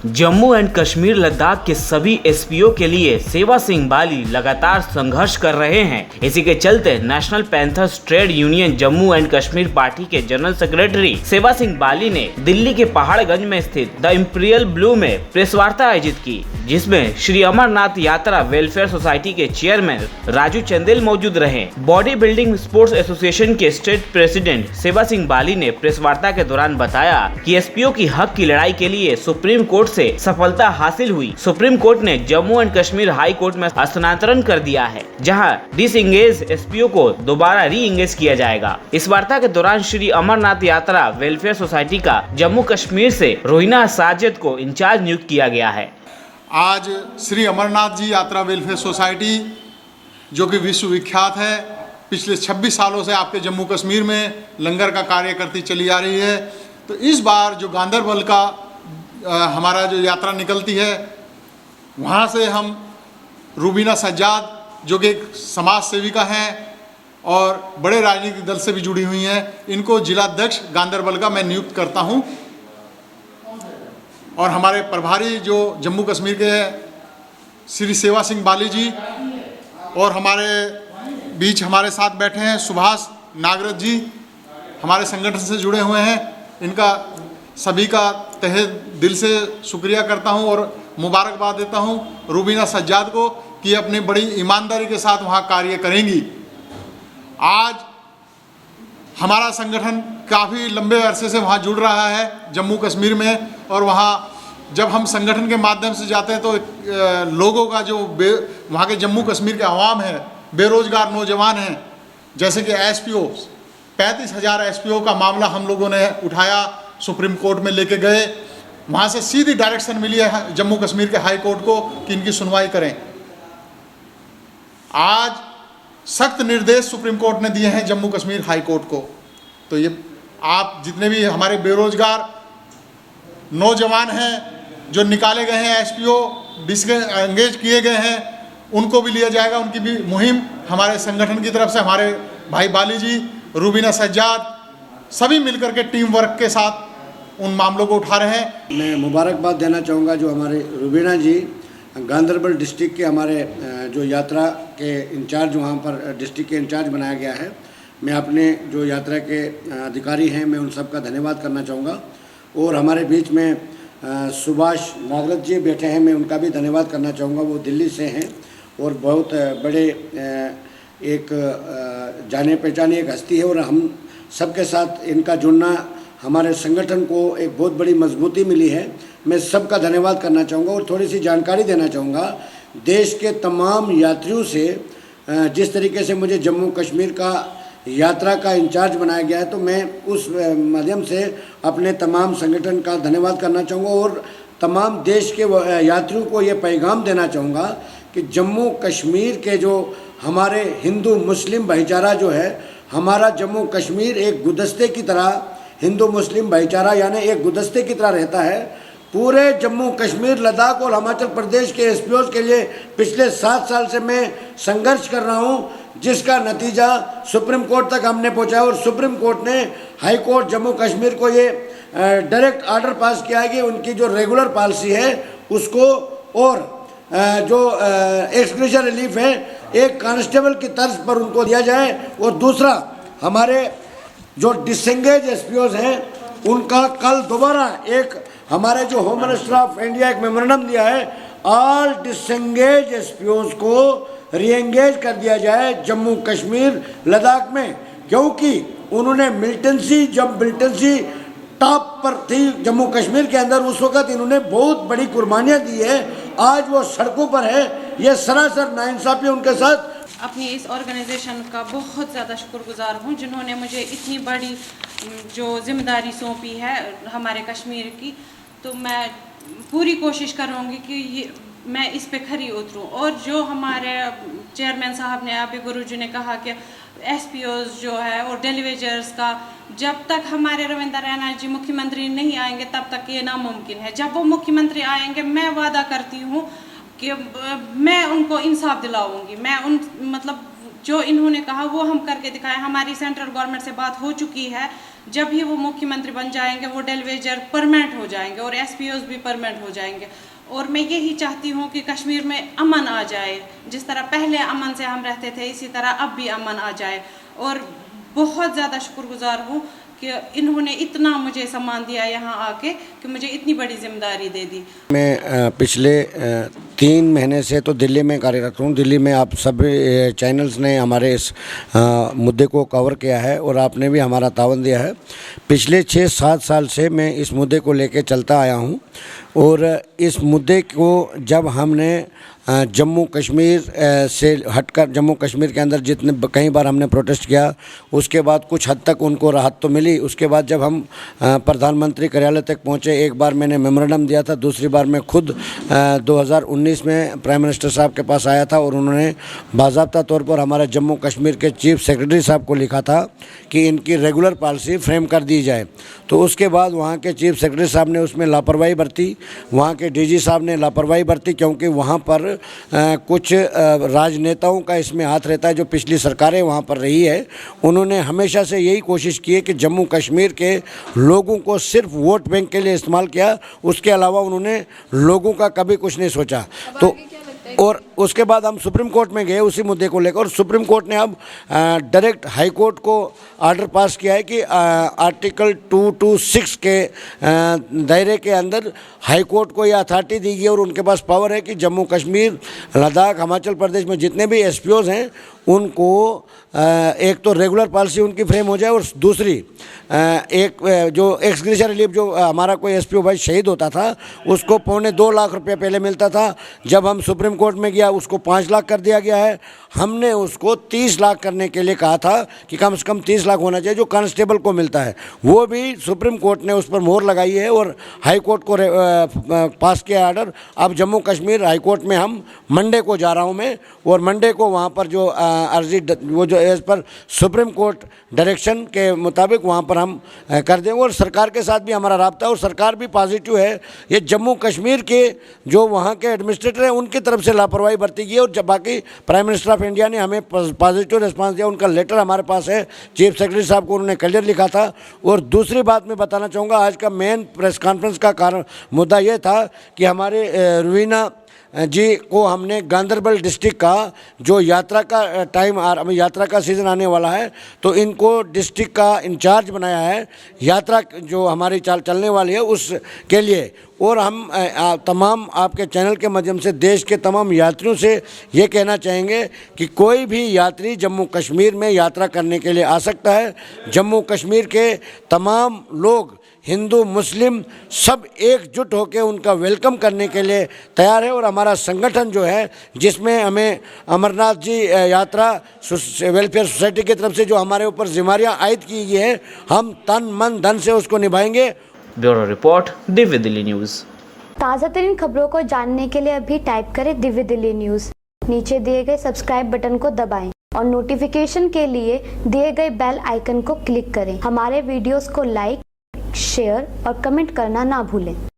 Jammu and Kashmir Ladakh के सभी SPO के लिए सेवा सिंह बाली लगातार संघर्ष कर रहे हैं। इसी के चलते national panthers trade union Jammu and Kashmir party के जनरल सेक्रेटरी सेवा सिंह बाली ने दिल्ली के पहाड़गंज में स्थित द इंपीरियल ब्लू में प्रेस वार्ता आयोजित की, जिसमें श्री अमरनाथ यात्रा वेलफेयर सोसाइटी के चेयरमैन राजू चंदेल मौजूद रहे। बॉडी बिल्डिंग स्पोर्ट्स एसोसिएशन के स्टेट प्रेसिडेंट सेवा सिंह बाली ने प्रेस वार्ता के दौरान बताया कि एसपीओ की हक की लड़ाई के लिए सुप्रीम कोर्ट से सफलता हासिल हुई। सुप्रीम कोर्ट ने Jammu and Kashmir high court में स्थानांतरण कर दिया है, जहां डिसएंगेज एसपीओ को दोबारा री एंगेज किया जाएगा। इस वार्ता के दौरान श्री अमरनाथ यात्रा वेलफेयर सोसाइटी का जम्मू कश्मीर से रोहिना साजिद को इंचार्ज नियुक्त किया गया है। आज श्री अमरनाथ जी यात्रा वेलफेयर सोसाइटी, जो कि विश्व विख्यात है, पिछले 26 सालों से आपके जम्मू कश्मीर में लंगर का कार्य करती चली आ रही है। तो इस बार जो गांदरबल का हमारा जो यात्रा निकलती है, वहाँ से हम रूबीना सज्जाद, जो कि एक समाज सेविका हैं और बड़े राजनीतिक दल से भी जुड़ी हुई हैं, इनको जिलाध्यक्ष गांदरबल का मैं नियुक्त करता हूँ। और हमारे प्रभारी जो जम्मू कश्मीर के श्री सेवा सिंह बाली जी, और हमारे बीच हमारे साथ बैठे हैं सुभाष नागरथ जी, हमारे संगठन से जुड़े हुए हैं। इनका सभी का तहे दिल से शुक्रिया करता हूं और मुबारकबाद देता हूं रूबीना सज्जाद को कि अपनी बड़ी ईमानदारी के साथ वहां कार्य करेंगी। आज हमारा संगठन काफ़ी लंबे अरसे से वहाँ जुड़ रहा है जम्मू कश्मीर में, और वहाँ जब हम संगठन के माध्यम से जाते हैं तो लोगों का जो वहाँ के जम्मू कश्मीर के अवाम है, बेरोजगार नौजवान हैं, जैसे कि एसपीओ 35,000 एसपीओ का मामला हम लोगों ने उठाया, सुप्रीम कोर्ट में लेके गए। वहाँ से सीधी डायरेक्शन मिली है जम्मू कश्मीर के हाई कोर्ट को कि इनकी सुनवाई करें। आज सख्त निर्देश सुप्रीम कोर्ट ने दिए हैं जम्मू कश्मीर हाई कोर्ट को। तो ये आप जितने भी हमारे बेरोजगार नौजवान हैं जो निकाले गए हैं, एसपीओ डिसएंगेज किए गए हैं, उनको भी लिया जाएगा। उनकी भी मुहिम हमारे संगठन की तरफ से हमारे भाई बाली जी, रूबीना सज्जाद, सभी मिलकर के टीम वर्क के साथ उन मामलों को उठा रहे हैं। मैं मुबारकबाद देना चाहूँगा जो हमारे रूबीना जी गांदरबल डिस्ट्रिक्ट के हमारे जो यात्रा के इंचार्ज, वहाँ पर डिस्ट्रिक्ट के इंचार्ज बनाया गया है। मैं अपने जो यात्रा के अधिकारी हैं, मैं उन सब का धन्यवाद करना चाहूँगा। और हमारे बीच में सुभाष नागरथ जी बैठे हैं, मैं उनका भी धन्यवाद करना चाहूँगा। वो दिल्ली से हैं और बहुत बड़े एक जाने पहचाने एक हस्ती है, और हम सबके साथ इनका जुड़ना हमारे संगठन को एक बहुत बड़ी मजबूती मिली है। मैं सबका धन्यवाद करना चाहूँगा और थोड़ी सी जानकारी देना चाहूँगा देश के तमाम यात्रियों से। जिस तरीके से मुझे जम्मू कश्मीर का यात्रा का इंचार्ज बनाया गया है, तो मैं उस माध्यम से अपने तमाम संगठन का धन्यवाद करना चाहूँगा और तमाम देश के यात्रियों को ये पैगाम देना चाहूँगा कि जम्मू कश्मीर के जो हमारे हिंदू मुस्लिम भाईचारा जो है, हमारा जम्मू कश्मीर एक गुलदस्ते की तरह, हिंदू मुस्लिम भाईचारा यानी एक गुलदस्ते की तरह रहता है। पूरे जम्मू कश्मीर, लद्दाख और हिमाचल प्रदेश के एसपीओज के लिए पिछले 7 साल से मैं संघर्ष कर रहा हूं, जिसका नतीजा सुप्रीम कोर्ट तक हमने पहुंचाया और सुप्रीम कोर्ट ने हाई कोर्ट जम्मू कश्मीर को ये डायरेक्ट ऑर्डर पास किया है कि उनकी जो रेगुलर पॉलिसी है उसको, और जो एक्सक्रीशन रिलीफ है, एक कांस्टेबल की तर्ज पर उनको दिया जाए। और दूसरा, हमारे जो डिसएंगेज एसपीओज हैं उनका कल दोबारा एक हमारे जो होम मिनिस्टर ऑफ इंडिया एक मेमोरेंडम दिया है, ऑल डिसएंगेज एसपीओज को रीएंगेज कर दिया जाए जम्मू कश्मीर लद्दाख में, क्योंकि उन्होंने मिलिटेंसी, जब मिलिटेंसी टॉप पर थी जम्मू कश्मीर के अंदर, उस वक्त इन्होंने बहुत बड़ी कुर्बानियाँ दी है। आज वो सड़कों पर है। ये सरासर नाइंसाफ़ी उनके साथ। अपनी इस ऑर्गेनाइजेशन का बहुत ज़्यादा शुक्रगुजार हूँ जिन्होंने मुझे इतनी बड़ी जो जिम्मेदारी सौंपी है हमारे कश्मीर की। तो मैं पूरी कोशिश करूँगी कि मैं इस पे खरी उतरूँ। और जो हमारे चेयरमैन साहब ने, अभी गुरुजी ने कहा कि एसपीओज जो है और डेलीवेजर्स का, जब तक हमारे रविंद्र रैना जी मुख्यमंत्री नहीं आएंगे तब तक ये नामुमकिन है। जब वो मुख्यमंत्री आएंगे, मैं वादा करती हूँ कि मैं उनको इंसाफ दिलाऊंगी। मैं उन जो इन्होंने कहा वो हम करके दिखाएं। हमारी सेंट्रल गवर्नमेंट से बात हो चुकी है, जब भी वो मुख्यमंत्री बन जाएंगे वो डेलीवेजर परमानेंट हो जाएंगे और एसपीओज भी परमानेंट हो जाएंगे। और मैं यही चाहती हूँ कि कश्मीर में अमन आ जाए, जिस तरह पहले अमन से हम रहते थे इसी तरह अब भी अमन आ जाए। और बहुत ज़्यादा शुक्रगुजार हूँ कि इन्होंने इतना मुझे सम्मान दिया यहाँ आके, कि मुझे इतनी बड़ी जिम्मेदारी दे दी। मैं पिछले 3 महीने से तो दिल्ली में कार्यरत हूँ। दिल्ली में आप सभी चैनल्स ने हमारे इस मुद्दे को कवर किया है और आपने भी हमारा तावन दिया है। पिछले 6-7 साल से मैं इस मुद्दे को लेकर चलता आया हूँ और इस मुद्दे को जब हमने जम्मू कश्मीर से हटकर जम्मू कश्मीर के अंदर जितने कई बार हमने प्रोटेस्ट किया, उसके बाद कुछ हद तक उनको राहत तो मिली। उसके बाद जब हम प्रधानमंत्री कार्यालय तक पहुंचे, एक बार मैंने मेमोरेंडम दिया था, दूसरी बार मैं खुद 2019 में प्राइम मिनिस्टर साहब के पास आया था और उन्होंने बाज़ाब्ता तौर पर हमारे जम्मू कश्मीर के चीफ सेक्रेटरी साहब को लिखा था कि इनकी रेगुलर पॉलिसी फ्रेम कर दी जाए। तो उसके बाद वहाँ के चीफ सेक्रेटरी साहब ने उसमें लापरवाही बरती, वहाँ के डीजी साहब ने लापरवाही बरती, क्योंकि वहाँ पर कुछ राजनेताओं का इसमें हाथ रहता है। जो पिछली सरकारें वहाँ पर रही है, उन्होंने हमेशा से यही कोशिश की है कि जम्मू कश्मीर के लोगों को सिर्फ वोट बैंक के लिए इस्तेमाल किया, उसके अलावा उन्होंने लोगों का कभी कुछ नहीं सोचा। तो और उसके बाद हम सुप्रीम कोर्ट में गए उसी मुद्दे को लेकर, और सुप्रीम कोर्ट ने अब डायरेक्ट हाई कोर्ट को ऑर्डर पास किया है कि आर्टिकल 226 के दायरे के अंदर हाई कोर्ट को यह अथॉरिटी दी गई और उनके पास पावर है कि जम्मू कश्मीर, लद्दाख, हिमाचल प्रदेश में जितने भी एसपीओज हैं उनको एक तो रेगुलर पॉलिसी उनकी फ्रेम हो जाए, और दूसरी एक जो एक्स ग्रेशिया रिलीफ, जो हमारा कोई एसपीओ भाई शहीद होता था उसको 2.25 लाख रुपये पहले मिलता था। जब हम सुप्रीम कोर्ट में गया उसको 5 लाख कर दिया गया है। हमने उसको 30 लाख करने के लिए कहा था कि कम से कम 30 लाख होना चाहिए जो कांस्टेबल को मिलता है। वो भी सुप्रीम कोर्ट ने उस पर मोहर लगाई है और हाई कोर्ट को पास किया ऑर्डर। अब जम्मू कश्मीर हाई कोर्ट में हम मंडे को जा रहा हूँ मैं, और मंडे को वहाँ पर जो अर्जी वो जो as per supreme court direction के मुताबिक वहाँ पर हम कर देंगे। और सरकार के साथ भी हमारा राब्ता है और सरकार भी पॉजिटिव है। ये जम्मू कश्मीर के जो वहाँ के एडमिनिस्ट्रेटर हैं उनकी तरफ से लापरवाही बरती गई, और जब बाकी प्राइम मिनिस्टर ऑफ इंडिया ने हमें पॉजिटिव रिस्पांस दिया। उनका लेटर हमारे पास है, चीफ सेक्रेटरी साहब को उन्होंने क्लियर लिखा था। और दूसरी बात मैं बताना चाहूँगा, आज का मेन प्रेस कॉन्फ्रेंस का कारण मुद्दा ये था कि हमारे रुवीना जी को हमने गांदरबल डिस्ट्रिक्ट का जो यात्रा का यात्रा का सीज़न आने वाला है, तो इनको डिस्ट्रिक्ट का इंचार्ज बनाया है यात्रा जो हमारी चलने वाली है उसके लिए। और हम तमाम आपके चैनल के माध्यम से देश के तमाम यात्रियों से ये कहना चाहेंगे कि कोई भी यात्री जम्मू कश्मीर में यात्रा करने के लिए आ सकता है। जम्मू कश्मीर के तमाम लोग, हिंदू मुस्लिम, सब एकजुट होकर उनका वेलकम करने के लिए तैयार है। और हमारा संगठन जो है, जिसमें हमें अमरनाथ जी यात्रा वेलफेयर सोसाइटी की तरफ से जो हमारे ऊपर जिम्मेदारियां आयद की गई है, हम तन मन धन से उसको निभाएंगे। Bureau report, Divya Delhi news. ताज़ा तरीन खबरों को जानने के लिए अभी टाइप करें दिव्य दिल्ली न्यूज़। नीचे दिए गए सब्सक्राइब बटन को दबाएं और नोटिफिकेशन के लिए दिए गए बेल आइकन को क्लिक करें। हमारे वीडियोस को लाइक, शेयर और कमेंट करना ना भूलें।